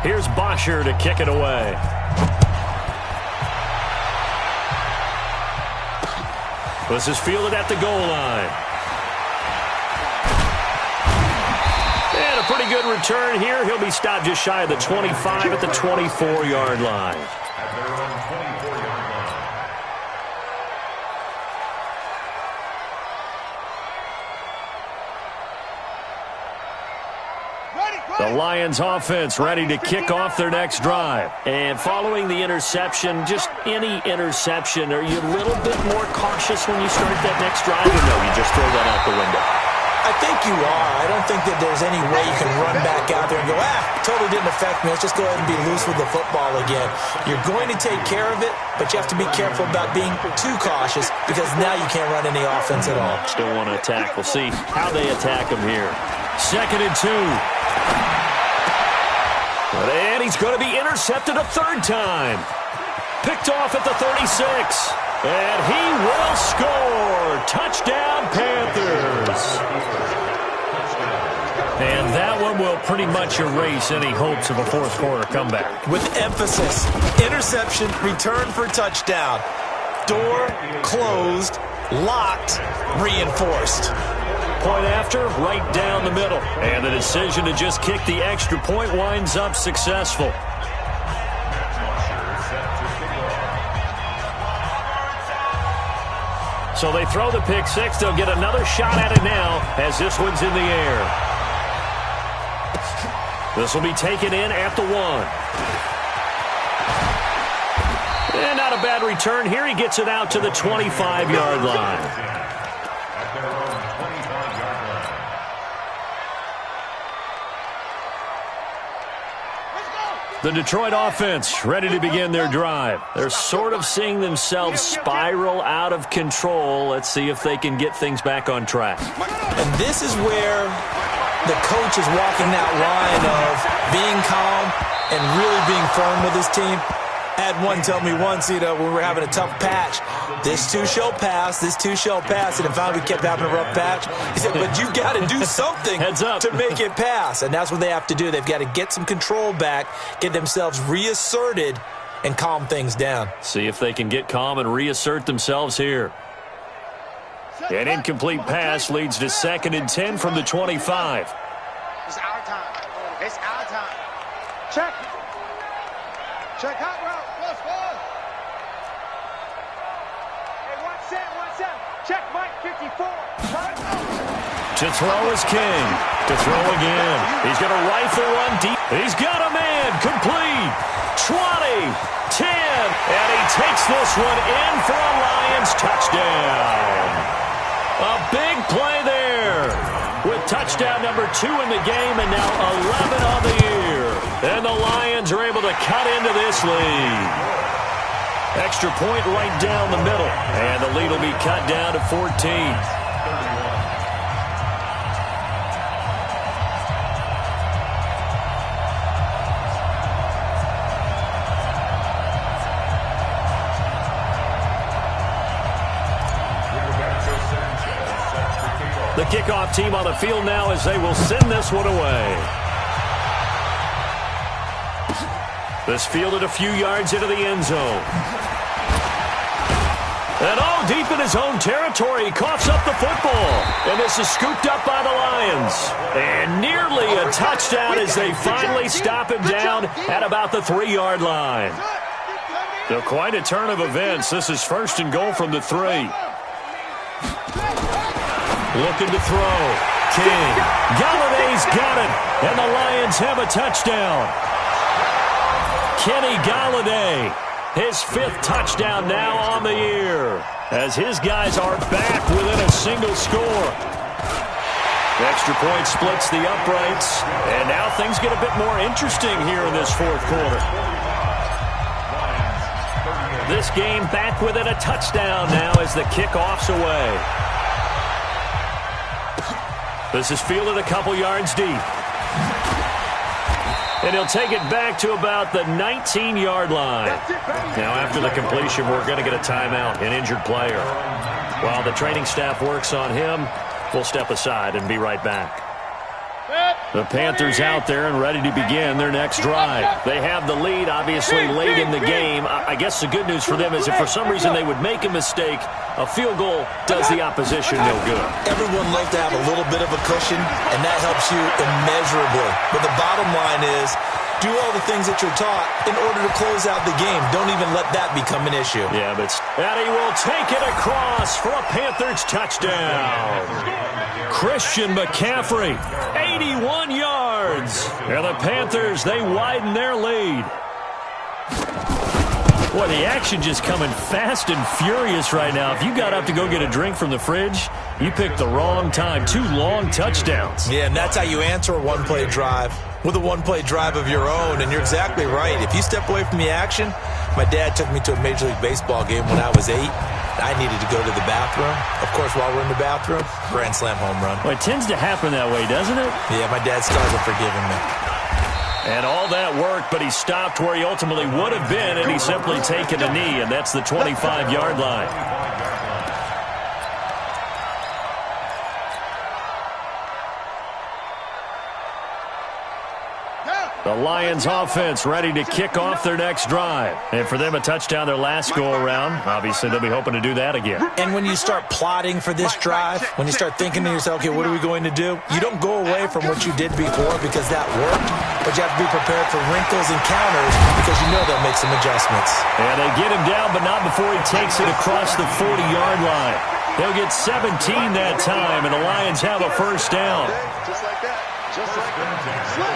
[SPEAKER 3] Here's Bosher to kick it away. This is fielded at the goal line. And a pretty good return here. He'll be stopped just shy of the 25 at the 24-yard line.
[SPEAKER 6] At their own 24-yard line.
[SPEAKER 3] The Lions offense ready to kick off their next drive. And following the interception, just any interception, are you a little bit more cautious when you start that next drive? Or no, you just throw that out the window?
[SPEAKER 4] I think you are. I don't think that there's any way you can run back out there and go, totally didn't affect me. Let's just go ahead and be loose with the football again. You're going to take care of it, but you have to be careful about being too cautious because now you can't run any offense at all.
[SPEAKER 3] Still want to attack. We'll see how they attack him here. 2nd and 2. And he's going to be intercepted a third time. Picked off at the 36. And he will score. Touchdown, Panthers. And that one will pretty much erase any hopes of a fourth quarter comeback.
[SPEAKER 4] With emphasis, interception, return for touchdown. Door closed, locked, reinforced.
[SPEAKER 3] Point after, right down the middle. And the decision to just kick the extra point winds up successful. So they throw the pick six. They'll get another shot at it now as this one's in the air. This will be taken in at the 1. And not a bad return here. He gets it out to the 25-yard line. The Detroit offense ready to begin their drive. They're sort of seeing themselves spiral out of control. Let's see if they can get things back on track.
[SPEAKER 4] And this is where the coach is walking that line of being calm and really being firm with his team. I had one tell me once, when we were having a tough patch, this too shall pass, this too shall pass. And finally we kept having a rough patch. He said, but you've got to do something
[SPEAKER 3] Heads up.
[SPEAKER 4] to make it pass. And that's what they have to do. They've got to get some control back, get themselves reasserted, and calm things down.
[SPEAKER 3] See if they can get calm and reassert themselves here. An incomplete pass leads to 2nd and 10 from the 25.
[SPEAKER 5] It's our time. It's our time. Check. Check hot route. Plus 1. Hey, 1 set. Check Mike 54.
[SPEAKER 3] To throw is King. To throw again. He's going to rifle one deep. He's got a man. Complete. 20. 10. And he takes this one in for a Lions touchdown. A big play there. With touchdown number 2 in the game and now 11 on the year. And the Lions are able to cut into this lead. Extra point right down the middle. And the lead will be cut down to 14. The kickoff team on the field now as they will send this one away. This fielded a few yards into the end zone. And deep in his own territory, he coughs up the football. And this is scooped up by the Lions. And nearly a touchdown as they finally stop him down at about the 3-yard line. So quite a turn of events. This is 1st and goal from the 3. Looking to throw. King. Galladay's got it. And the Lions have a touchdown. Kenny Galladay, his 5th touchdown now on the year, as his guys are back within a single score. The extra point splits the uprights, and now things get a bit more interesting here in this 4th quarter. This game back within a touchdown now as the kickoff's away. This is fielded a couple yards deep. And he'll take it back to about the 19-yard line. Now, after the completion, we're going to get a timeout, an injured player. While the training staff works on him, we'll step aside and be right back. The Panthers out there and ready to begin their next drive. They have the lead, obviously, late in the game. I guess the good news for them is if for some reason they would make a mistake, a field goal does the opposition no good.
[SPEAKER 4] Everyone loves to have a little bit of a cushion, and that helps you immeasurably. But the bottom line is, do all the things that you're taught in order to close out the game. Don't even let that become an issue.
[SPEAKER 3] Yeah, but he will take it across for a Panthers touchdown. Christian McCaffrey, 81 yards. And the Panthers, they widen their lead. Boy, the action just coming fast and furious right now. If you got up to go get a drink from the fridge, you picked the wrong time. 2 long touchdowns.
[SPEAKER 4] Yeah, and that's how you answer a one-play drive, with a one-play drive of your own. And you're exactly right. If you step away from the action, my dad took me to a Major League Baseball game when I was 8. I needed to go to the bathroom. Of course, while we're in the bathroom, grand slam home run.
[SPEAKER 3] Well, it tends to happen that way, doesn't it?
[SPEAKER 4] Yeah, my dad still hasn't forgiven me.
[SPEAKER 3] And all that work, but he stopped where he ultimately would have been, and he's simply taken a knee, and that's the 25-yard line. The Lions offense ready to kick off their next drive. And for them, a touchdown their last go-around. Obviously, they'll be hoping to do that again.
[SPEAKER 4] And when you start plotting for this drive, when you start thinking to yourself, okay, what are we going to do? You don't go away from what you did before because that worked, but you have to be prepared for wrinkles and counters because you know they'll make some adjustments.
[SPEAKER 3] And they get him down, but not before he takes it across the 40-yard line. They'll get 17 that time, and the Lions have a first down.
[SPEAKER 5] Just like that. Just like that. Slip.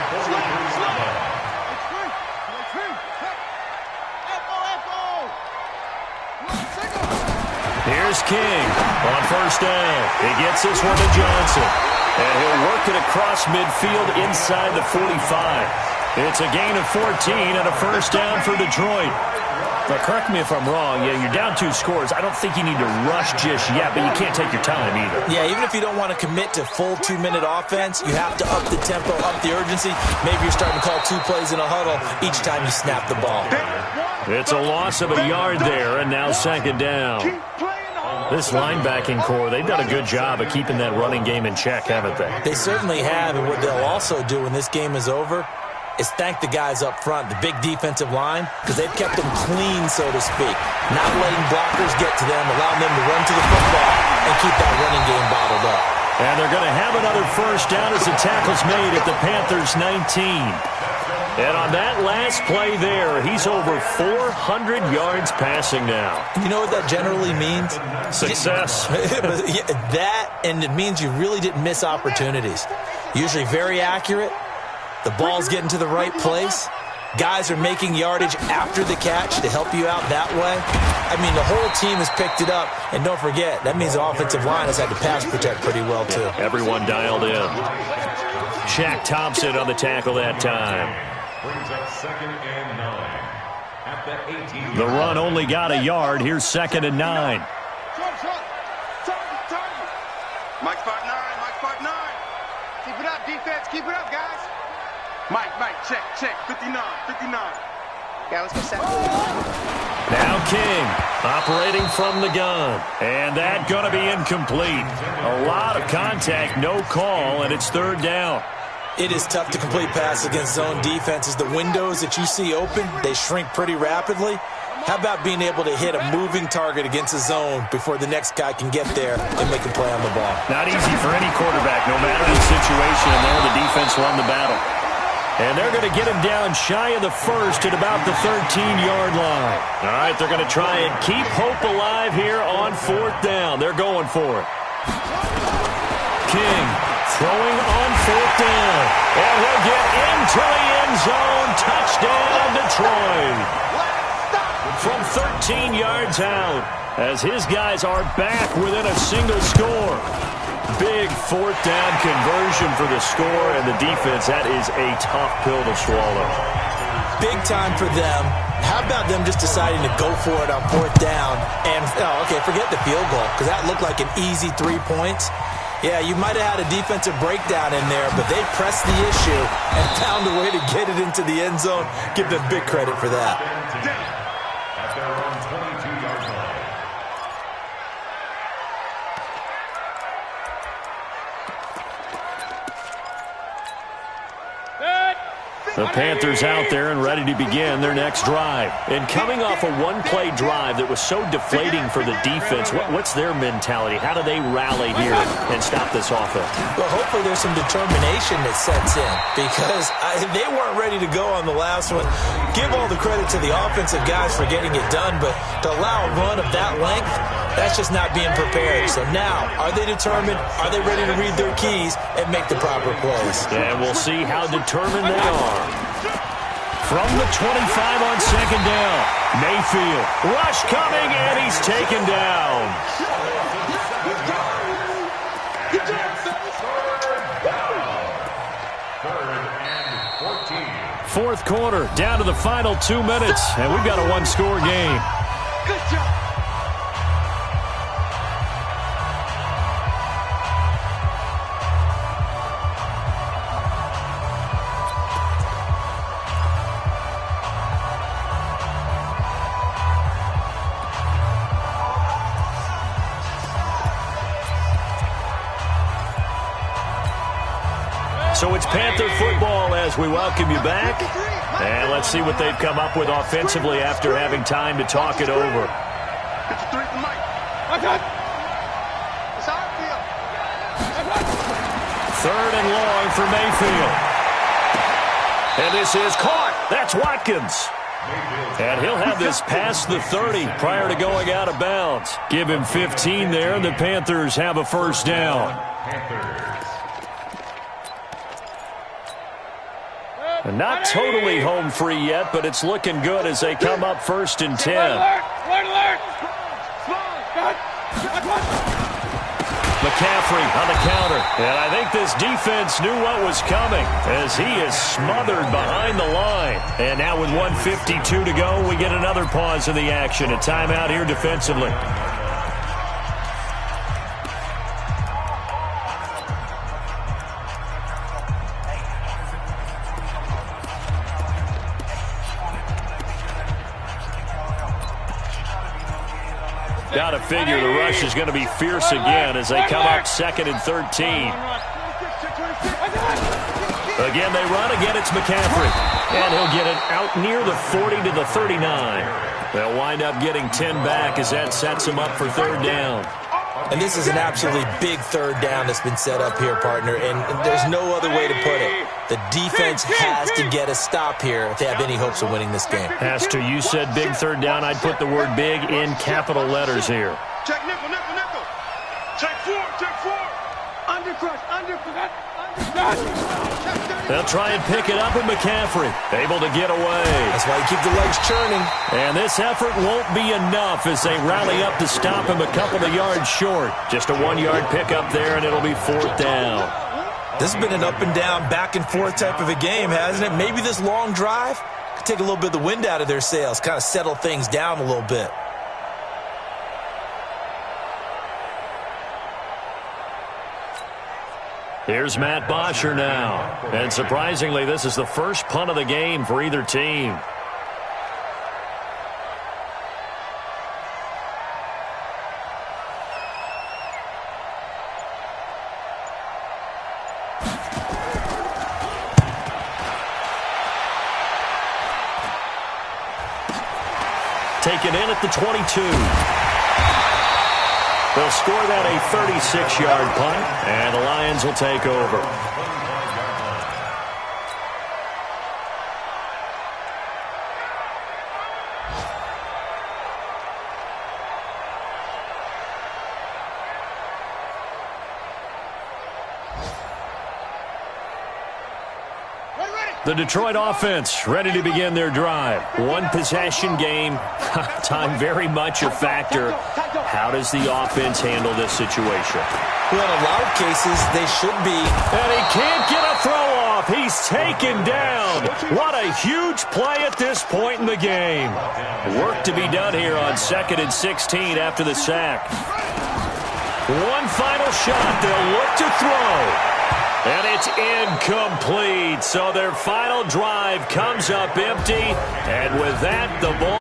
[SPEAKER 3] Here's King on first down. He gets this one to Johnson. And he'll work it across midfield inside the 45. It's a gain of 14 and a first down for Detroit. Now, correct me if I'm wrong. Yeah, you're down 2 scores. I don't think you need to rush just yet, but you can't take your time either.
[SPEAKER 4] Yeah, even if you don't want to commit to full 2-minute offense, you have to up the tempo, up the urgency. Maybe you're starting to call 2 plays in a huddle each time you snap the ball.
[SPEAKER 3] It's a loss of a yard there, and now second down. This linebacking core, they've done a good job of keeping that running game in check, haven't they?
[SPEAKER 4] They certainly have, and what they'll also do when this game is over is thank the guys up front, the big defensive line, because they've kept them clean, so to speak. Not letting blockers get to them, allowing them to run to the football and keep that running game bottled up.
[SPEAKER 3] And they're going to have another first down as the tackle's made at the Panthers' 19. And on that last play there, he's over 400 yards passing now.
[SPEAKER 4] You know what that generally means?
[SPEAKER 3] Success.
[SPEAKER 4] That, and it means you really didn't miss opportunities. Usually very accurate. The ball's getting to the right place. Guys are making yardage after the catch to help you out that way. I mean, the whole team has picked it up. And don't forget, that means the offensive line has had to pass protect pretty well, too.
[SPEAKER 3] Everyone dialed in. Shaq Thompson on the tackle that time.
[SPEAKER 6] Brings up 2nd and 9 at the 18.
[SPEAKER 3] The run only got a yard. Here's 2nd and 9.
[SPEAKER 5] Mike 5'9", Mike 5'9". Keep it up, defense. Keep it up, guys. Mike, check. 59. Yeah, let's go 7.
[SPEAKER 3] Now King operating from the gun. And that going to be incomplete. A lot of contact, no call, and it's 3rd down.
[SPEAKER 4] It is tough to complete passes against zone defenses. The windows that you see open, they shrink pretty rapidly. How about being able to hit a moving target against a zone before the next guy can get there and make a play on the ball?
[SPEAKER 3] Not easy for any quarterback, no matter the situation, and there the defense won the battle. And they're going to get him down shy of the first at about the 13-yard line. All right, they're going to try and keep hope alive here on 4th down. They're going for it. King throwing on 4th down. And he'll get into the end zone. Touchdown, Detroit. From 13 yards out, as his guys are back within a single score. Big 4th down conversion for the score, and the defense, that is a tough pill to swallow.
[SPEAKER 4] Big time for them. How about them just deciding to go for it on 4th down? And, forget the field goal, because that looked like an easy 3 points. Yeah, you might have had a defensive breakdown in there, but they pressed the issue and found a way to get it into the end zone. Give them big credit for that.
[SPEAKER 6] At their own 22-yard line.
[SPEAKER 3] The Panthers out there and ready to begin their next drive. And coming off a one-play drive that was so deflating for the defense, what's their mentality? How do they rally here and stop this offense?
[SPEAKER 4] Well, hopefully there's some determination that sets in because they weren't ready to go on the last one. Give all the credit to the offensive guys for getting it done, but to allow a run of that length, that's just not being prepared. So now, are they determined? Are they ready to read their keys and make the proper plays?
[SPEAKER 3] And we'll see how determined they are. From the 25 on second down, Mayfield. Rush coming, and he's taken down. Fourth quarter, down to the final 2 minutes, and we've got a one-score game.
[SPEAKER 5] Good job.
[SPEAKER 3] So it's Panther football as we welcome you back. And let's see what they've come up with offensively after having time to talk it over. Third and long for Mayfield. And this is caught. That's Watkins. And he'll have this past the 30 prior to going out of bounds. Give him 15 there, and the Panthers have a first down. And not totally home free yet, but it's looking good as they come up first and 10. McCaffrey on the counter. And I think this defense knew what was coming as he is smothered behind the line. And now with 1:52 to go, we get another pause in the action. A timeout here defensively. Got to figure the rush is going to be fierce again as they come up second and 13. Again, they run. Again, it's McCaffrey. And he'll get it out near the 40 to the 39. They'll wind up getting 10 back as that sets them up for third down.
[SPEAKER 4] And this is an absolutely big third down that's been set up here, partner, and there's no other way to put it. The defense has to get a stop here if they have any hopes of winning this game.
[SPEAKER 3] Has to. You said big third down. I'd put the word big in capital letters here.
[SPEAKER 5] Check nickel, nickel, nickel. Check four. Undercrush.
[SPEAKER 3] They'll try and pick it up with McCaffrey. Able to get away.
[SPEAKER 4] That's why you keep the legs churning.
[SPEAKER 3] And this effort won't be enough as they rally up to stop him a couple of yards short. Just a 1-yard pickup there, and it'll be fourth down.
[SPEAKER 4] This has been an up and down, back and forth type of a game, hasn't it? Maybe this long drive could take a little bit of the wind out of their sails, kind of settle things down a little bit.
[SPEAKER 3] Here's Matt Bosher now. And surprisingly, this is the first punt of the game for either team. Taken in at the 22. They'll score that a 36-yard punt, and the Lions will take over. The Detroit offense ready to begin their drive. One possession game. Time very much a factor. How does the offense handle this situation?
[SPEAKER 4] Well, in a lot of cases, they should be.
[SPEAKER 3] And he can't get a throw off. He's taken down. What a huge play at this point in the game. Work to be done here on 2nd and 16 after the sack. One final shot. They'll look to throw. And it's incomplete. So their final drive comes up empty. And with that, the ball